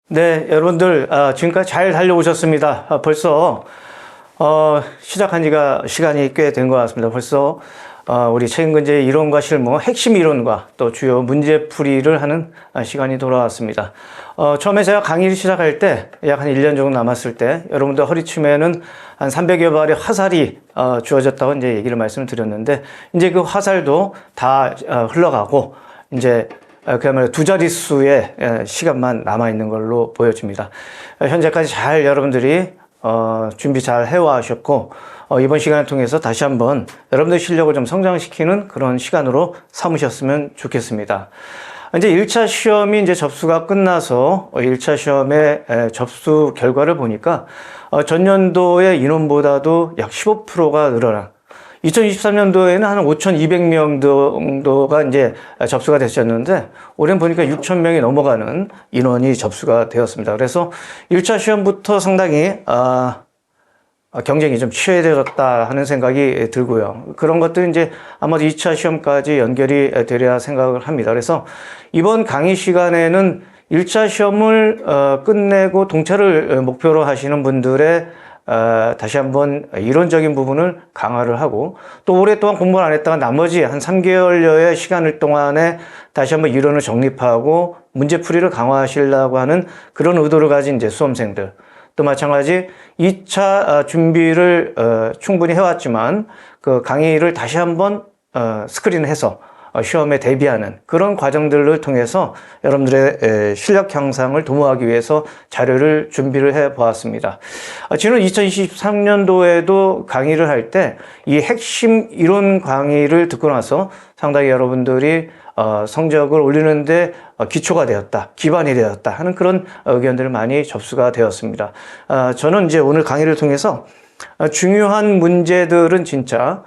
네, 여러분들 지금까지 잘 달려오셨습니다. 벌써 시작한 지가 시간이 꽤 된 것 같습니다. 벌써 우리 책임근제의 이론과 실무, 핵심 이론과 또 주요 문제풀이를 하는 시간이 돌아왔습니다. 처음에 제가 강의를 시작할 때 약 한 1년 정도 남았을 때 여러분들 허리춤에는 한 300여 발의 화살이 주어졌다고 이제 얘기를 말씀드렸는데, 이제 그 화살도 다 흘러가고 이제 그야말로 두 자릿수의 시간만 남아있는 걸로 보여집니다. 현재까지 잘 여러분들이 준비 잘 해와셨고, 이번 시간을 통해서 다시 한번 여러분들 실력을 좀 성장시키는 그런 시간으로 삼으셨으면 좋겠습니다. 이제 1차 시험이 이제 접수가 끝나서 1차 시험의 접수 결과를 보니까 전년도의 인원보다도 약 15%가 늘어난, 2023년도에는 한 5,200명 정도가 이제 접수가 되셨는데, 올해는 보니까 6,000명이 넘어가는 인원이 접수가 되었습니다. 그래서 1차 시험부터 상당히 경쟁이 좀 치열해졌다 하는 생각이 들고요. 그런 것들이 이제 아마도 2차 시험까지 연결이 되려야 생각을 합니다. 그래서 이번 강의 시간에는 1차 시험을 끝내고 동차를 목표로 하시는 분들의 다시 한번 이론적인 부분을 강화를 하고, 또 오랫동안 공부를 안 했다가 나머지 한 3개월여의 시간을 동안에 다시 한번 이론을 정립하고 문제풀이를 강화하시려고 하는 그런 의도를 가진 이제 수험생들, 또 마찬가지 2차 준비를 충분히 해왔지만 그 강의를 다시 한번 스크린해서 시험에 대비하는 그런 과정들을 통해서 여러분들의 실력 향상을 도모하기 위해서 자료를 준비를 해 보았습니다. 지난 2023년도에도 강의를 할 때 이 핵심 이론 강의를 듣고 나서 상당히 여러분들이 성적을 올리는데 기초가 되었다, 기반이 되었다 하는 그런 의견들을 많이 접수가 되었습니다. 저는 이제 오늘 강의를 통해서 중요한 문제들은 진짜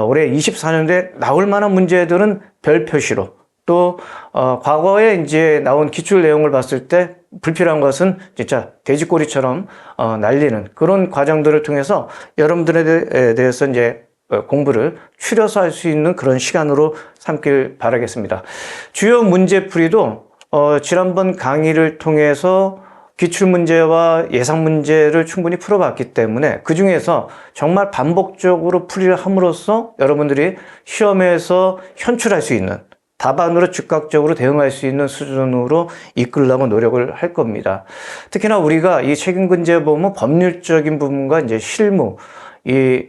올해 24년도에 나올 만한 문제들은 별 표시로, 또 과거에 이제 나온 기출 내용을 봤을 때 불필요한 것은 진짜 돼지꼬리처럼 날리는 그런 과정들을 통해서 여러분들에 대해서 이제 공부를 추려서 할 수 있는 그런 시간으로 삼길 바라겠습니다. 주요 문제풀이도 지난번 강의를 통해서 기출문제와 예상문제를 충분히 풀어봤기 때문에 그 중에서 정말 반복적으로 풀이를 함으로써 여러분들이 시험에서 현출할 수 있는, 답안으로 즉각적으로 대응할 수 있는 수준으로 이끌려고 노력을 할 겁니다. 특히나 우리가 이 책임근제에 보면 법률적인 부분과 이제 실무, 이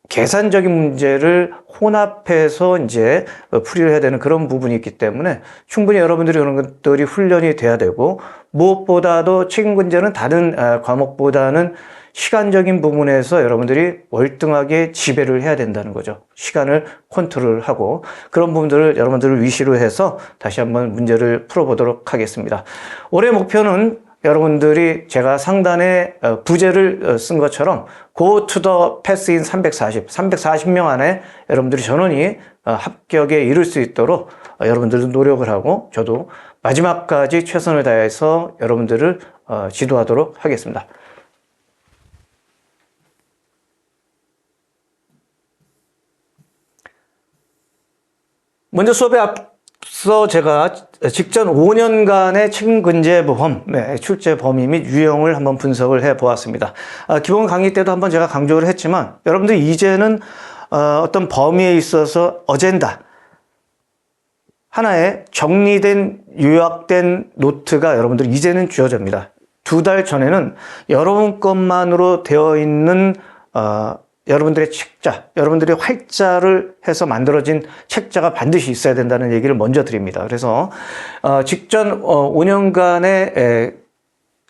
계산적인 문제를 혼합해서 이제 풀이를 해야 되는 그런 부분이 있기 때문에 충분히 여러분들이 그런 것들이 훈련이 돼야 되고, 무엇보다도 책임근제는 다른 과목보다는 시간적인 부분에서 여러분들이 월등하게 지배를 해야 된다는 거죠. 시간을 컨트롤하고, 그런 부분들을 여러분들을 위시로 해서 다시 한번 문제를 풀어보도록 하겠습니다. 올해 목표는 여러분들이 제가 상단에 부제를 쓴 것처럼 Go to the pass in 340명 안에 여러분들이 전원이 합격에 이를 수 있도록 여러분들도 노력을 하고, 저도 마지막까지 최선을 다해서 여러분들을 지도하도록 하겠습니다. 먼저 수업에 앞서 제가 직전 5년간의 책임근제 보험, 출제 범위 및 유형을 한번 분석을 해 보았습니다. 기본 강의 때도 한번 제가 강조를 했지만, 여러분들이 이제는 어떤 범위에 있어서 어젠다, 하나의 정리된 요약된 노트가 여러분들 이제는 주어집니다. 2달 전에는 여러분 것만으로 되어 있는 여러분들의 책자, 여러분들이 활자를 해서 만들어진 책자가 반드시 있어야 된다는 얘기를 먼저 드립니다. 그래서 직전 5년간의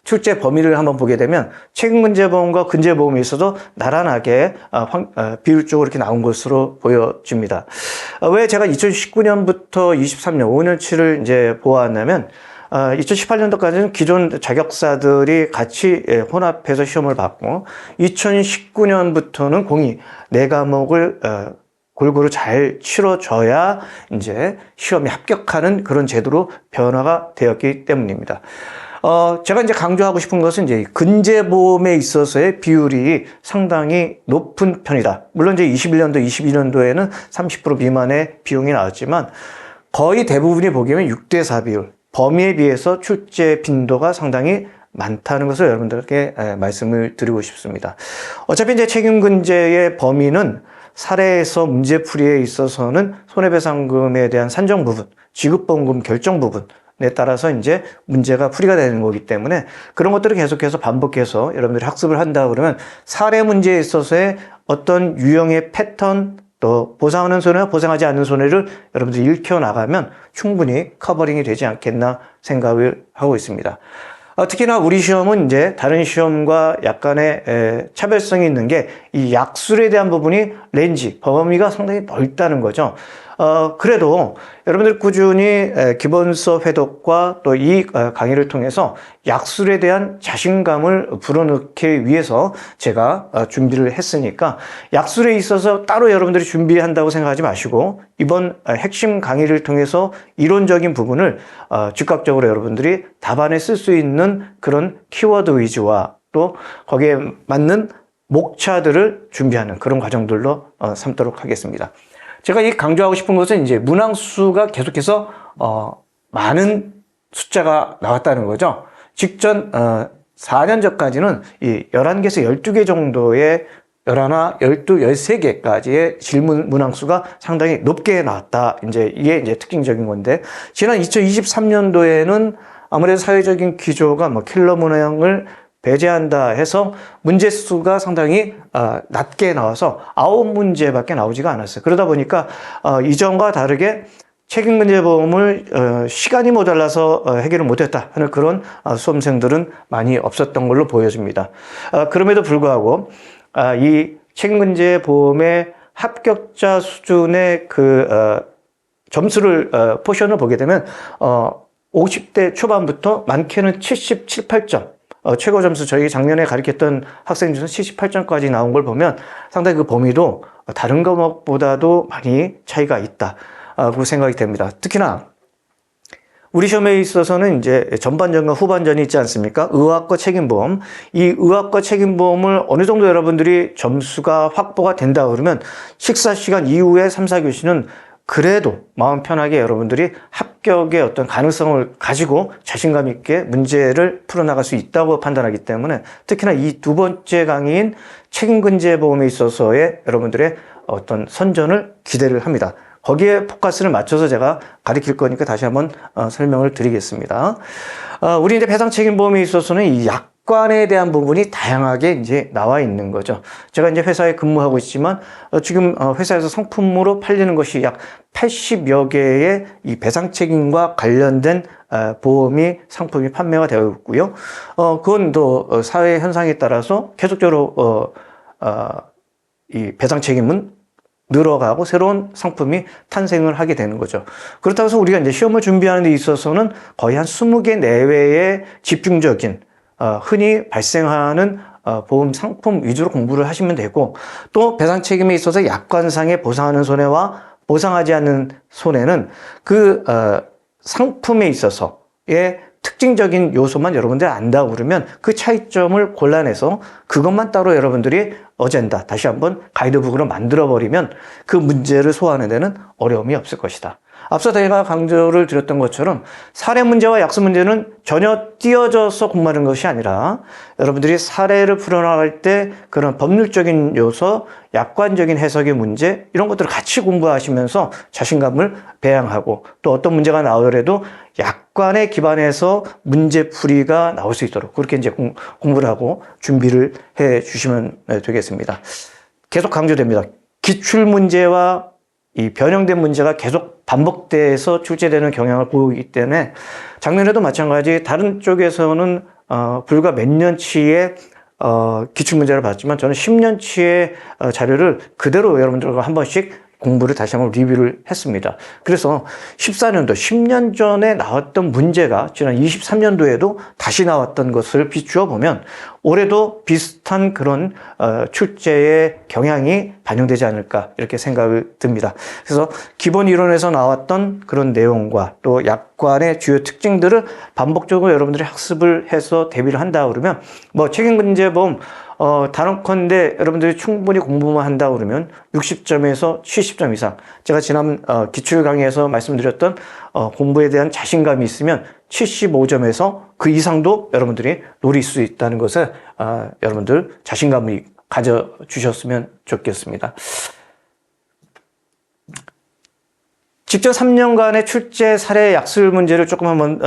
출제 범위를 한번 보게 되면 책임근제보험과 근제보험에 있어도 나란하게 비율적으로 이렇게 나온 것으로 보여집니다. 왜 제가 2019년부터 23년 5년치를 이제 보았냐면, 2018년도까지는 기존 자격사들이 같이 혼합해서 시험을 봤고, 2019년부터는 공이 4과목을 골고루 잘 치러져야 이제 시험에 합격하는 그런 제도로 변화가 되었기 때문입니다. 제가 이제 강조하고 싶은 것은 이제 근제보험에 있어서의 비율이 상당히 높은 편이다. 물론 이제 21년도, 22년도에는 30% 미만의 비용이 나왔지만 거의 대부분이 보기에는 6대4 비율, 범위에 비해서 출제 빈도가 상당히 많다는 것을 여러분들께 말씀을 드리고 싶습니다. 어차피 이제 책임근제의 범위는 사례에서 문제풀이에 있어서는 손해배상금에 대한 산정 부분, 지급보험금 결정 부분에 따라서 이제 문제가 풀이가 되는 거기 때문에 그런 것들을 계속해서 반복해서 여러분들이 학습을 한다 그러면 사례 문제에 있어서의 어떤 유형의 패턴, 또 보상하는 손해와 보상하지 않는 손해를 여러분들이 읽혀나가면 충분히 커버링이 되지 않겠나 생각을 하고 있습니다. 특히나 우리 시험은 이제 다른 시험과 약간의 차별성이 있는 게 이 약술에 대한 부분이 렌지, 범위가 상당히 넓다는 거죠. 그래도 여러분들 꾸준히 기본 수업 회독과 또 이 강의를 통해서 약술에 대한 자신감을 불어넣기 위해서 제가 준비를 했으니까 약술에 있어서 따로 여러분들이 준비한다고 생각하지 마시고 이번 핵심 강의를 통해서 이론적인 부분을 즉각적으로 여러분들이 답안에 쓸 수 있는 그런 키워드 위주와 또 거기에 맞는 목차들을 준비하는 그런 과정들로 삼도록 하겠습니다. 제가 이 강조하고 싶은 것은 이제 문항수가 계속해서 많은 숫자가 나왔다는 거죠. 직전 4년 전까지는 이 11개에서 12개 정도의 11, 12, 13개까지의 질문 문항수가 상당히 높게 나왔다. 이게 이제 특징적인 건데, 지난 2023년도에는 아무래도 사회적인 기조가 뭐 킬러 문항을 배제한다 해서 문제 수가 상당히 낮게 나와서 9문제밖에 나오지가 않았어요. 그러다 보니까 이전과 다르게 책임근제보험을 시간이 모자라서 해결을 못했다 하는 그런 수험생들은 많이 없었던 걸로 보여집니다. 그럼에도 불구하고 이 책임근제보험의 합격자 수준의 그 점수를 포션을 보게 되면 50대 초반부터 많게는 77, 8점 최고 점수 저희 작년에 가르쳤던 학생 중에서 78점까지 나온 걸 보면 상당히 그 범위도 다른 과목보다도 많이 차이가 있다고 생각이 됩니다. 특히나 우리 시험에 있어서는 이제 전반전과 후반전이 있지 않습니까? 의학과 책임보험. 이 의학과 책임보험을 어느 정도 여러분들이 점수가 확보가 된다 그러면 식사 시간 이후에 3, 4교시는 그래도 마음 편하게 여러분들이 합격의 어떤 가능성을 가지고 자신감 있게 문제를 풀어나갈 수 있다고 판단하기 때문에 특히나 이 두 번째 강의인 책임근제보험에 있어서의 여러분들의 어떤 선전을 기대를 합니다. 거기에 포커스를 맞춰서 제가 가르칠 거니까 다시 한번 설명을 드리겠습니다. 우리 이제 배상책임보험에 있어서는 이 약관에 대한 부분이 다양하게 이제 나와 있는 거죠. 제가 이제 회사에 근무하고 있지만 지금 회사에서 상품으로 팔리는 것이 약 80여 개의 이 배상책임과 관련된 보험이 상품이 판매가 되어 있고요. 그건 또 사회 현상에 따라서 계속적으로 이 배상책임은 늘어가고 새로운 상품이 탄생을 하게 되는 거죠. 그렇다고 해서 우리가 이제 시험을 준비하는 데 있어서는 거의 한 20개 내외의 집중적인 흔히 발생하는 보험 상품 위주로 공부를 하시면 되고 또 배상 책임에 있어서 약관상의 보상하는 손해와 보상하지 않는 손해는 그 상품에 있어서의 특징적인 요소만 여러분들이 안다고 그러면 그 차이점을 골라내서 그것만 따로 여러분들이 어젠다 다시 한번 가이드북으로 만들어버리면 그 문제를 소화하는 데는 어려움이 없을 것이다. 앞서 제가 강조를 드렸던 것처럼 사례 문제와 약수 문제는 전혀 띄어져서 공부하는 것이 아니라 여러분들이 사례를 풀어나갈 때 그런 법률적인 요소, 약관적인 해석의 문제 이런 것들을 같이 공부하시면서 자신감을 배양하고 또 어떤 문제가 나오더라도 약관에 기반해서 문제풀이가 나올 수 있도록 그렇게 이제 공부를 하고 준비를 해 주시면 되겠습니다. 계속 강조됩니다. 기출문제와 이 변형된 문제가 계속 반복돼서 출제되는 경향을 보이기 때문에 작년에도 마찬가지 다른 쪽에서는 불과 몇 년치의 기출문제를 봤지만 저는 10년치의 자료를 그대로 여러분들과 한 번씩 공부를 다시 한번 리뷰를 했습니다. 그래서 14년도, 10년 전에 나왔던 문제가 지난 23년도에도 다시 나왔던 것을 비추어 보면 올해도 비슷한 그런 출제의 경향이 반영되지 않을까 이렇게 생각을 듭니다. 그래서 기본 이론에서 나왔던 그런 내용과 또 약관 약관의 주요 특징들을 반복적으로 여러분들이 학습을 해서 대비를 한다 그러면 뭐 책임근제보험 단언컨대 여러분들이 충분히 공부만 한다 그러면 60점에서 70점 이상, 제가 지난 기출 강의에서 말씀드렸던 공부에 대한 자신감이 있으면 75점에서 그 이상도 여러분들이 노릴 수 있다는 것을 여러분들 자신감을 가져주셨으면 좋겠습니다. 직접 3년간의 출제 사례 약술 문제를 조금 한번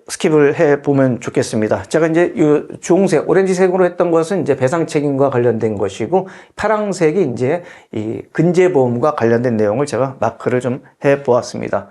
스킵을 해보면 좋겠습니다. 제가 이제 이 주홍색, 오렌지색으로 했던 것은 이제 배상 책임과 관련된 것이고, 파랑색이 이제 이 근제보험과 관련된 내용을 제가 마크를 좀 해보았습니다.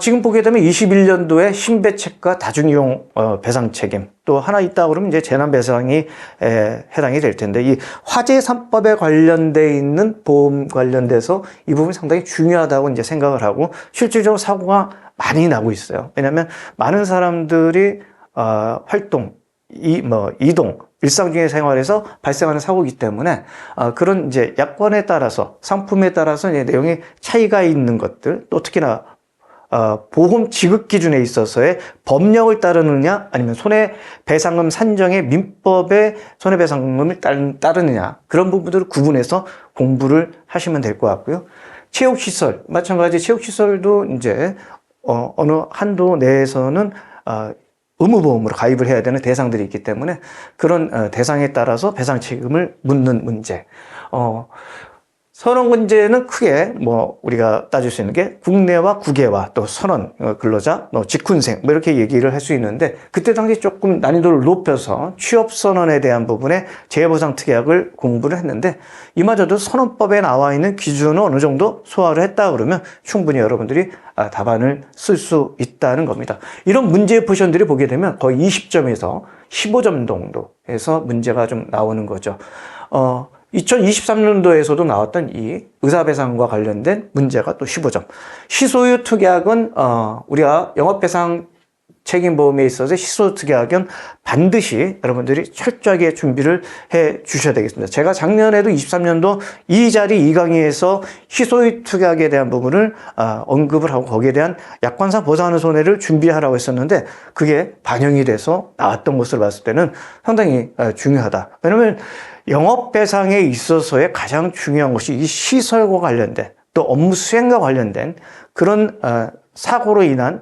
지금 보게 되면 21년도에 신배책과 다중이용 배상 책임 또 하나 있다 그러면 이제 재난배상이 해당이 될 텐데, 이 화재 3법에 관련돼 있는 보험 관련돼서 이 부분이 상당히 중요하다고 이제 생각을 하고, 실질적으로 사고가 많이 나고 있어요. 왜냐하면 많은 사람들이 활동, 이동, 일상 중의 생활에서 발생하는 사고이기 때문에 그런 이제 약관에 따라서, 상품에 따라서 이제 내용이 차이가 있는 것들, 또 특히나 보험 지급 기준에 있어서의 법령을 따르느냐 아니면 손해배상금 산정의 민법의 손해배상금을 따르느냐, 그런 부분들을 구분해서 공부를 하시면 될 것 같고요. 체육시설, 마찬가지 체육시설도 이제 어느 한도 내에서는 의무보험으로 가입을 해야 되는 대상들이 있기 때문에 그런 대상에 따라서 배상 책임을 묻는 문제. 선언근제는 크게 우리가 따질 수 있는 게 국내와 국외와 또 선언 근로자, 직훈생 이렇게 얘기를 할 수 있는데, 그때 당시 조금 난이도를 높여서 취업선언에 대한 부분에 재해보상 특약을 공부를 했는데, 이마저도 선언법에 나와 있는 기준은 어느 정도 소화를 했다 그러면 충분히 여러분들이 답안을 쓸 수 있다는 겁니다. 이런 문제 포션들이 보게 되면 거의 20점에서 15점 정도에서 문제가 좀 나오는 거죠. 2023년도에서도 나왔던 이 의사배상과 관련된 문제가 또 15점. 시소유 특약은 우리가 영업배상 책임보험에 있어서 시소유 특약은 반드시 여러분들이 철저하게 준비를 해 주셔야 되겠습니다. 제가 작년에도 23년도 이 자리 이 강의에서 시소유 특약에 대한 부분을 언급을 하고, 거기에 대한 약관상 보상하는 손해를 준비하라고 했었는데 그게 반영이 돼서 나왔던 것을 봤을 때는 상당히 중요하다. 왜냐하면 영업배상에 있어서의 가장 중요한 것이 이 시설과 관련된, 또 업무 수행과 관련된 그런 사고로 인한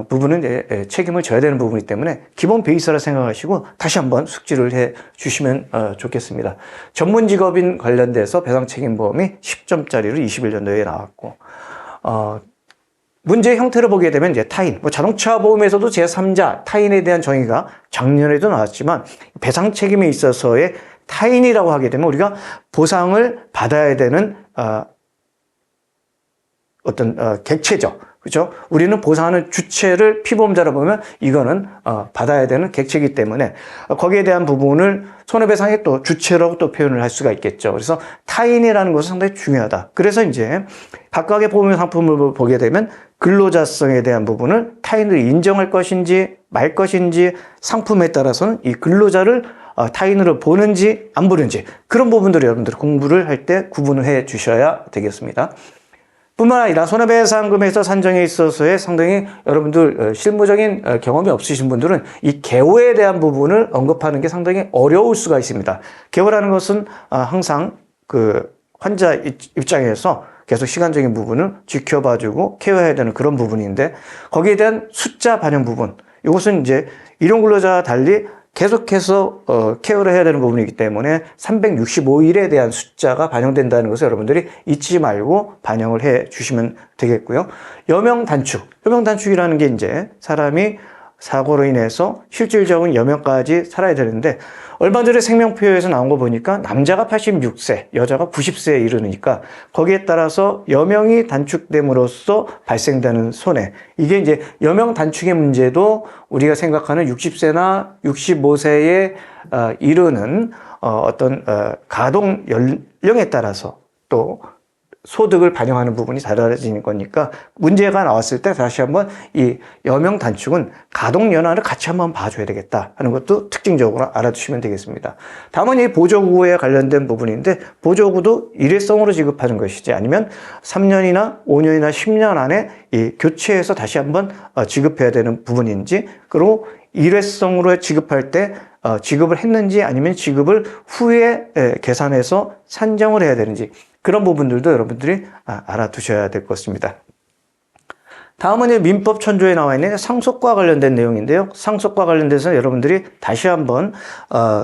부분은 이제 책임을 져야 되는 부분이기 때문에 기본 베이스라 생각하시고 다시 한번 숙지를 해 주시면 좋겠습니다. 전문 직업인 관련돼서 배상 책임보험이 10점짜리로 21년도에 나왔고, 문제 형태를 보게 되면 이제 타인, 자동차 보험에서도 제3자 타인에 대한 정의가 작년에도 나왔지만, 배상 책임에 있어서의 타인이라고 하게 되면 우리가 보상을 받아야 되는 어떤 객체죠. 그렇죠? 우리는 보상하는 주체를 피보험자로 보면 이거는 받아야 되는 객체이기 때문에 거기에 대한 부분을 손해배상의 또 주체라고 또 표현을 할 수가 있겠죠. 그래서 타인이라는 것은 상당히 중요하다. 그래서 이제 각각의 보험 상품을 보게 되면 근로자성에 대한 부분을 타인을 인정할 것인지 말 것인지, 상품에 따라서는 이 근로자를 타인으로 보는지 안 보는지, 그런 부분들을 여러분들이 공부를 할 때 구분을 해 주셔야 되겠습니다. 뿐만 아니라 손해배상금에서 산정에 있어서의 상당히 여러분들 실무적인 경험이 없으신 분들은 이 개호에 대한 부분을 언급하는 게 상당히 어려울 수가 있습니다. 개호라는 것은 항상 그 환자 입장에서 계속 시간적인 부분을 지켜봐주고 케어해야 되는 그런 부분인데, 거기에 대한 숫자 반영 부분, 이것은 이제 일용근로자와 달리 계속해서 케어를 해야 되는 부분이기 때문에 365일에 대한 숫자가 반영된다는 것을 여러분들이 잊지 말고 반영을 해 주시면 되겠고요. 여명 단축이라는 게 이제 사람이 사고로 인해서 실질적인 여명까지 살아야 되는데, 얼마 전에 생명표에서 나온 거 보니까 남자가 86세, 여자가 90세에 이르니까 거기에 따라서 여명이 단축됨으로써 발생되는 손해, 이게 이제 여명 단축의 문제도 우리가 생각하는 60세나 65세에 이르는 어떤 가동 연령에 따라서 또 소득을 반영하는 부분이 달라지는 거니까 문제가 나왔을 때 다시 한번 이 여명 단축은 가동 연한을 같이 한번 봐줘야 되겠다 하는 것도 특징적으로 알아두시면 되겠습니다. 다음은 이 보조구에 관련된 부분인데 보조구도 일회성으로 지급하는 것이지 아니면 3년이나 5년이나 10년 안에 이 교체해서 다시 한번 지급해야 되는 부분인지 그리고 일회성으로 지급할 때 지급을 했는지 아니면 지급을 후에 계산해서 산정을 해야 되는지 그런 부분들도 여러분들이 알아두셔야 될 것 같습니다. 다음은 민법 천조에 나와 있는 상속과 관련된 내용인데요. 상속과 관련돼서 여러분들이 다시 한번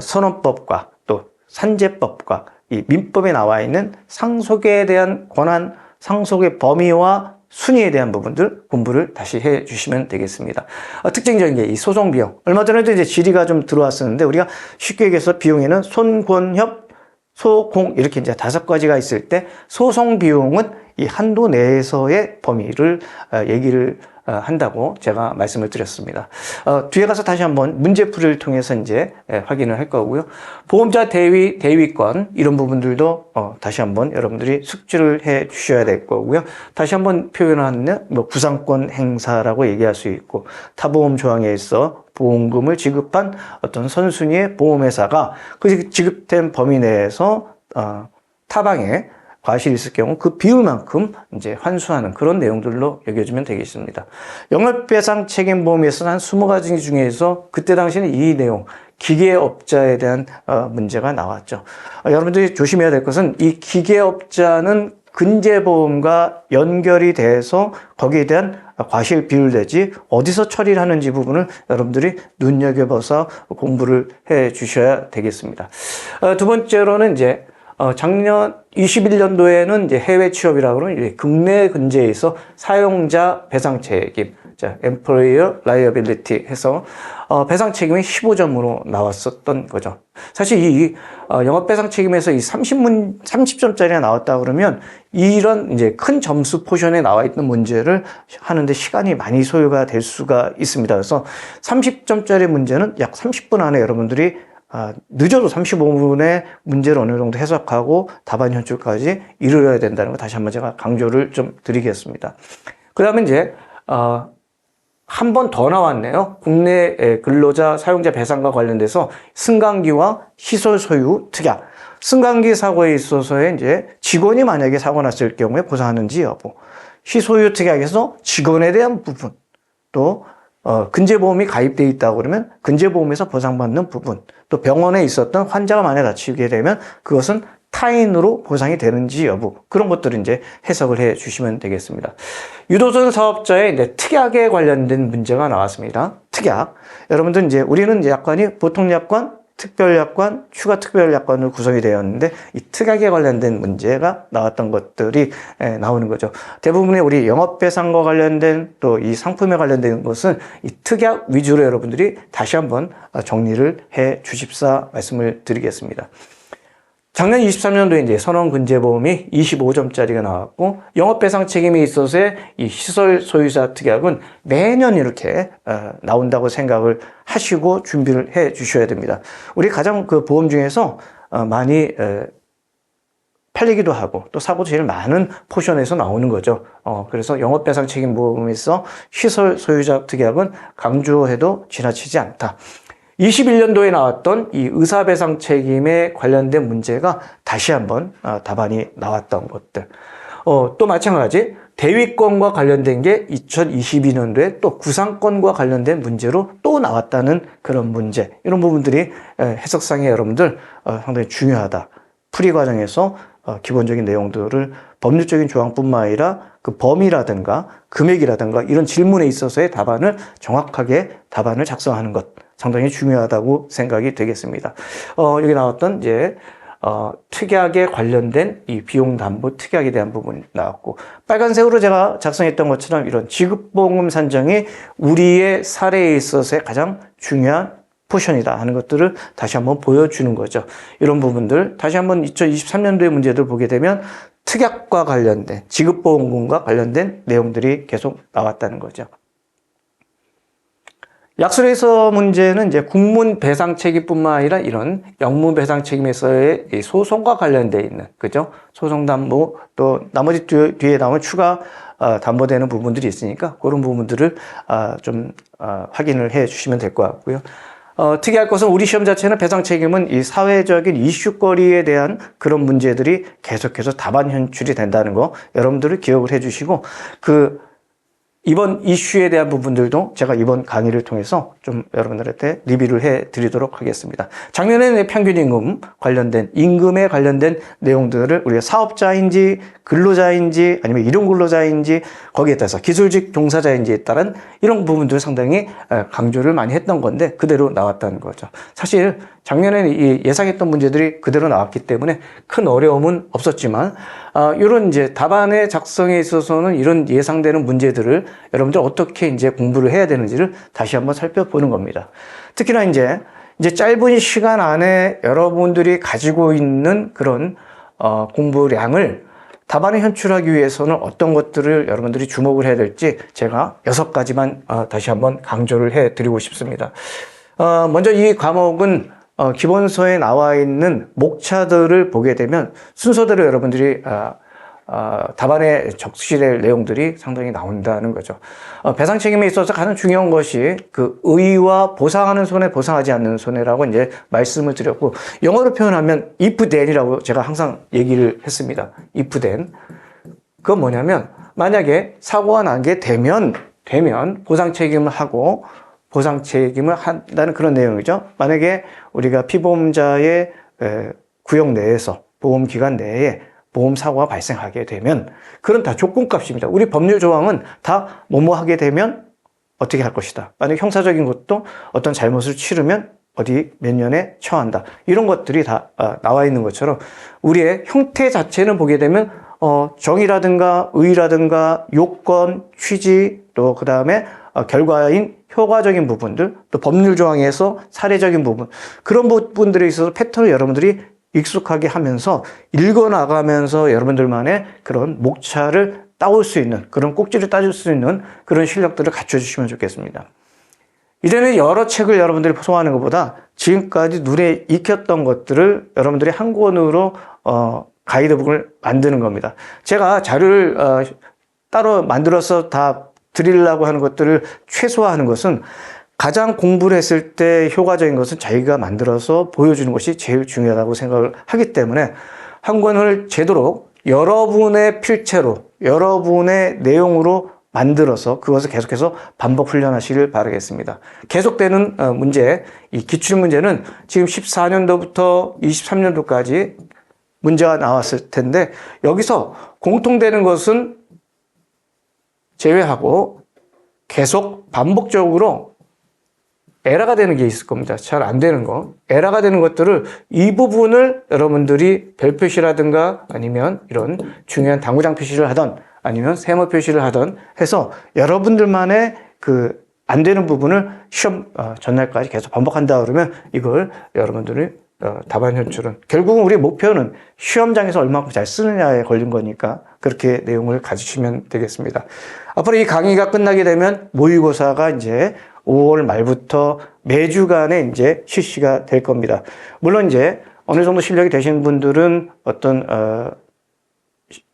선언법과 또 산재법과 이 민법에 나와 있는 상속에 대한 권한, 상속의 범위와 순위에 대한 부분들 공부를 다시 해 주시면 되겠습니다. 특징적인 게 이 소송 비용. 얼마 전에도 이제 질의가 좀 들어왔었는데 우리가 쉽게 얘기해서 비용에는 손권협, 소공 이렇게 이제 5가지가 있을 때 소송 비용은 이 한도 내에서의 범위를 얘기를 한다고 제가 말씀을 드렸습니다. 뒤에 가서 다시 한번 문제풀이를 통해서 이제 확인을 할 거고요. 보험자 대위, 대위권 이런 부분들도 다시 한번 여러분들이 숙지를 해 주셔야 될 거고요. 다시 한번 표현하는 뭐 구상권 행사라고 얘기할 수 있고 타보험 조항에 있어 보험금을 지급한 어떤 선순위의 보험회사가 그 지급된 범위 내에서 타방에 과실이 있을 경우 그 비율만큼 이제 환수하는 그런 내용들로 여겨지면 되겠습니다. 영업배상 책임보험에서 한 20가지 중에서 그때 당시에는 이 내용, 기계업자에 대한 문제가 나왔죠. 여러분들이 조심해야 될 것은 이 기계업자는 근제보험과 연결이 돼서 거기에 대한 과실 비율 내지 어디서 처리를 하는지 부분을 여러분들이 눈여겨봐서 공부를 해 주셔야 되겠습니다. 두 번째로는 이제 작년 21년도에는 이제 해외 취업이라고 그러면 국내 근제에서 사용자 배상 책임, 자, Employer Liability 해서 배상 책임이 15점으로 나왔었던 거죠. 사실 이 영업 배상 책임에서 이 30점짜리가 나왔다 그러면 이런 이제 큰 점수 포션에 나와 있는 문제를 하는데 시간이 많이 소요가 될 수가 있습니다. 그래서 30점짜리 문제는 약 30분 안에 여러분들이 늦어도 35분의 문제를 어느 정도 해석하고 답안 현출까지 이르러야 된다는 거 다시 한번 제가 강조를 좀 드리겠습니다. 그 다음에 이제 한 번 더 나왔네요. 국내 근로자 사용자 배상과 관련돼서 승강기와 시설 소유 특약. 승강기 사고에 있어서의 이제 직원이 만약에 사고 났을 경우에 보상하는지 여부. 시소유 특약에서 직원에 대한 부분. 또 근제보험이 가입되어 있다고 그러면 근제보험에서 보상받는 부분, 또 병원에 있었던 환자가 만약 다치게 되면 그것은 타인으로 보상이 되는지 여부, 그런 것들을 이제 해석을 해 주시면 되겠습니다. 유도선 사업자의 이제 특약에 관련된 문제가 나왔습니다. 특약. 여러분들 이제 우리는 이제 약관이 보통약관, 특별약관, 추가특별약관으로 구성이 되었는데 이 특약에 관련된 문제가 나왔던 것들이 나오는 거죠. 대부분의 우리 영업배상과 관련된 또 이 상품에 관련된 것은 이 특약 위주로 여러분들이 다시 한번 정리를 해 주십사 말씀을 드리겠습니다. 작년 23년도에 이제 선원근제보험이 25점짜리가 나왔고 영업배상 책임에 있어서의 이 시설 소유자 특약은 매년 이렇게 나온다고 생각을 하시고 준비를 해 주셔야 됩니다. 우리 가장 그 보험 중에서 많이 팔리기도 하고 또 사고도 제일 많은 포션에서 나오는 거죠. 그래서 영업배상 책임보험에서 시설 소유자 특약은 강조해도 지나치지 않다. 21년도에 나왔던 이 의사배상 책임에 관련된 문제가 다시 한번 답안이 나왔던 것들. 또 마찬가지 대위권과 관련된 게 2022년도에 또 구상권과 관련된 문제로 또 나왔다는 그런 문제. 이런 부분들이 해석상에 여러분들 상당히 중요하다. 풀이 과정에서 기본적인 내용들을 법률적인 조항뿐만 아니라 그 범위라든가 금액이라든가 이런 질문에 있어서의 답안을 정확하게 답안을 작성하는 것 상당히 중요하다고 생각이 되겠습니다. 여기 나왔던 이제 특약에 관련된 이 비용 담보 특약에 대한 부분이 나왔고 빨간색으로 제가 작성했던 것처럼 이런 지급보험금 산정이 우리의 사례에 있어서의 가장 중요한 포션이다 하는 것들을 다시 한번 보여주는 거죠. 이런 부분들 다시 한번 2023년도의 문제들 보게 되면 특약과 관련된 지급보험금과 관련된 내용들이 계속 나왔다는 거죠. 약술에서 문제는 이제 국문 배상 책임뿐만 아니라 이런 영문 배상 책임에서의 이 소송과 관련되어 있는, 그죠? 소송 담보, 또 나머지 뒤에 나오는 추가 담보되는 부분들이 있으니까 그런 부분들을 좀 확인을 해 주시면 될 것 같고요. 특이할 것은 우리 시험 자체는 배상 책임은 이 사회적인 이슈거리에 대한 그런 문제들이 계속해서 답안 현출이 된다는 거 여러분들을 기억을 해 주시고, 이번 이슈에 대한 부분들도 제가 이번 강의를 통해서 좀 여러분들한테 리뷰를 해 드리도록 하겠습니다. 작년에는 평균임금 관련된, 임금에 관련된 내용들을 우리가 사업자인지 근로자인지 아니면 일용근로자인지 거기에 따라서 기술직 종사자인지에 따른 이런 부분들을 상당히 강조를 많이 했던 건데 그대로 나왔다는 거죠. 사실 작년에는 이 예상했던 문제들이 그대로 나왔기 때문에 큰 어려움은 없었지만 이런 이제 답안의 작성에 있어서는 이런 예상되는 문제들을 여러분들 어떻게 이제 공부를 해야 되는지를 다시 한번 살펴보는 겁니다. 특히나 이제 짧은 시간 안에 여러분들이 가지고 있는 그런 공부량을 답안에 현출하기 위해서는 어떤 것들을 여러분들이 주목을 해야 될지 제가 6가지만 다시 한번 강조를 해 드리고 싶습니다. 먼저 이 과목은 기본서에 나와 있는 목차들을 보게 되면 순서대로 여러분들이 답안에 적시될 내용들이 상당히 나온다는 거죠. 배상 책임에 있어서 가장 중요한 것이 그 의의와 보상하는 손해, 보상하지 않는 손해라고 이제 말씀을 드렸고, 영어로 표현하면 if then이라고 제가 항상 얘기를 했습니다. if then. 그건 뭐냐면 만약에 사고가 나게 되면 보상 책임을 하고 보상 책임을 한다는 그런 내용이죠. 만약에 우리가 피보험자의 구역 내에서 보험 기간 내에 보험 사고가 발생하게 되면 그런 다 조건값입니다. 우리 법률 조항은 다 뭐뭐 하게 되면 어떻게 할 것이다. 만약 형사적인 것도 어떤 잘못을 치르면 어디 몇 년에 처한다. 이런 것들이 다 나와 있는 것처럼 우리의 형태 자체는 보게 되면 정의라든가 의의라든가 요건, 취지, 또 그 다음에 결과인 효과적인 부분들, 또 법률 조항에서 사례적인 부분, 그런 부분들에 있어서 패턴을 여러분들이 익숙하게 하면서 읽어나가면서 여러분들만의 그런 목차를 따올 수 있는, 그런 꼭지를 따줄 수 있는 그런 실력들을 갖춰주시면 좋겠습니다. 이제는 여러 책을 여러분들이 소화하는 것보다 지금까지 눈에 익혔던 것들을 여러분들이 한 권으로 가이드북을 만드는 겁니다. 제가 자료를 따로 만들어서 다 드리려고 하는 것들을 최소화하는 것은 가장 공부를 했을 때 효과적인 것은 자기가 만들어서 보여주는 것이 제일 중요하다고 생각을 하기 때문에 한 권을 제대로 여러분의 필체로, 여러분의 내용으로 만들어서 그것을 계속해서 반복 훈련하시길 바라겠습니다. 계속되는 문제, 이 기출문제는 지금 14년도부터 23년도까지 문제가 나왔을 텐데 여기서 공통되는 것은 제외하고 계속 반복적으로 에러가 되는 게 있을 겁니다. 잘 안 되는 거. 에러가 되는 것들을 이 부분을 여러분들이 별 표시라든가 아니면 이런 중요한 당구장 표시를 하던 아니면 세모 표시를 하던 해서 여러분들만의 그 안 되는 부분을 시험 전날까지 계속 반복한다 그러면 이걸 여러분들이 답안 현출은 결국은 우리 목표는 시험장에서 얼마큼 잘 쓰느냐에 걸린 거니까 그렇게 내용을 가지시면 되겠습니다. 앞으로 이 강의가 끝나게 되면 모의고사가 이제 5월 말부터 매주간에 이제 실시가 될 겁니다. 물론 이제 어느 정도 실력이 되신 분들은 어떤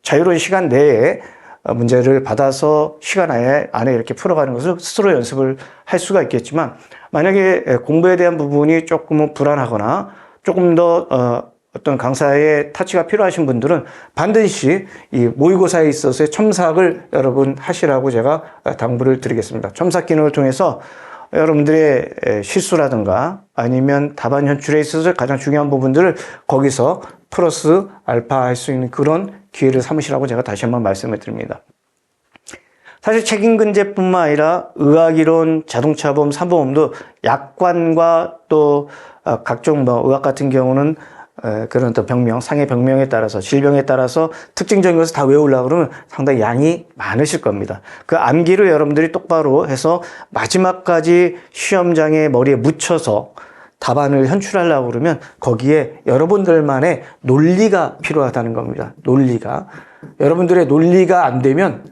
자유로운 시간 내에 문제를 받아서 시간 안에 이렇게 풀어가는 것을 스스로 연습을 할 수가 있겠지만 만약에 공부에 대한 부분이 조금은 불안하거나 조금 더 어떤 강사의 타치가 필요하신 분들은 반드시 이 모의고사에 있어서의 첨삭을 여러분 하시라고 제가 당부를 드리겠습니다. 첨삭 기능을 통해서 여러분들의 실수라든가 아니면 답안 현출에 있어서 가장 중요한 부분들을 거기서 플러스 알파 할 수 있는 그런 기회를 삼으시라고 제가 다시 한번 말씀을 드립니다. 사실 책임근제뿐만 아니라 의학이론, 자동차보험, 사보험도 약관과 또 각종 의학 같은 경우는 그런 또 병명, 상해 병명에 따라서 질병에 따라서 특징적인 것을 다 외우려고 그러면 상당히 양이 많으실 겁니다. 그 암기를 여러분들이 똑바로 해서 마지막까지 시험장에 머리에 묻혀서 답안을 현출하려고 그러면 거기에 여러분들만의 논리가 필요하다는 겁니다. 논리가. 여러분들의 논리가 안 되면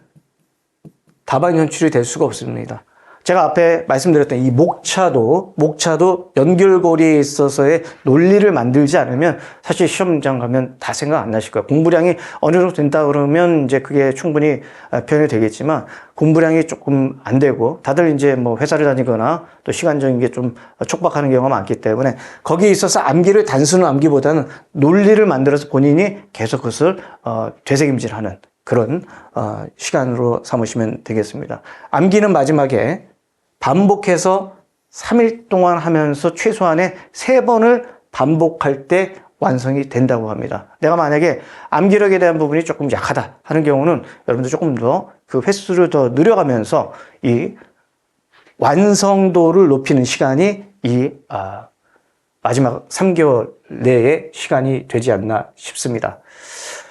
답안 현출이 될 수가 없습니다. 제가 앞에 말씀드렸던 이 목차도 연결고리에 있어서의 논리를 만들지 않으면 사실 시험장 가면 다 생각 안 나실 거예요. 공부량이 어느 정도 된다 그러면 이제 그게 충분히 변이 되겠지만 공부량이 조금 안 되고 다들 이제 뭐 회사를 다니거나 또 시간적인 게 좀 촉박하는 경우가 많기 때문에 거기에 있어서 암기를 단순 암기보다는 논리를 만들어서 본인이 계속 그것을 되새김질하는 그런 시간으로 삼으시면 되겠습니다. 암기는 마지막에 반복해서 3일 동안 하면서 최소한의 3번을 반복할 때 완성이 된다고 합니다. 내가 만약에 암기력에 대한 부분이 조금 약하다 하는 경우는 여러분들 조금 더 그 횟수를 더 늘려가면서 이 완성도를 높이는 시간이 이 마지막 3개월 내의 시간이 되지 않나 싶습니다.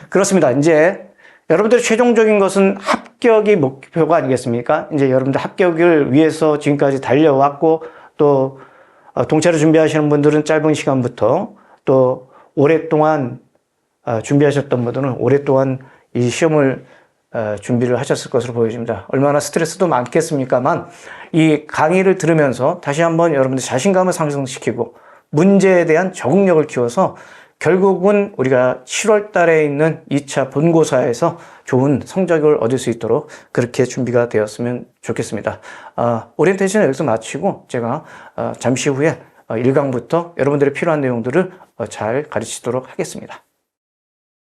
그렇습니다. 이제 여러분들의 최종적인 것은 합격이 목표가 아니겠습니까? 이제 여러분들 합격을 위해서 지금까지 달려왔고 또 동차를 준비하시는 분들은 짧은 시간부터 또 오랫동안 준비하셨던 분들은 오랫동안 이 시험을 준비를 하셨을 것으로 보여집니다. 얼마나 스트레스도 많겠습니까만 이 강의를 들으면서 다시 한번 여러분들 자신감을 상승시키고 문제에 대한 적응력을 키워서 결국은 우리가 7월 달에 있는 2차 본고사에서 좋은 성적을 얻을 수 있도록 그렇게 준비가 되었으면 좋겠습니다. 오리엔테이션은 여기서 마치고 제가 잠시 후에 1강부터 여러분들의 필요한 내용들을 잘 가르치도록 하겠습니다.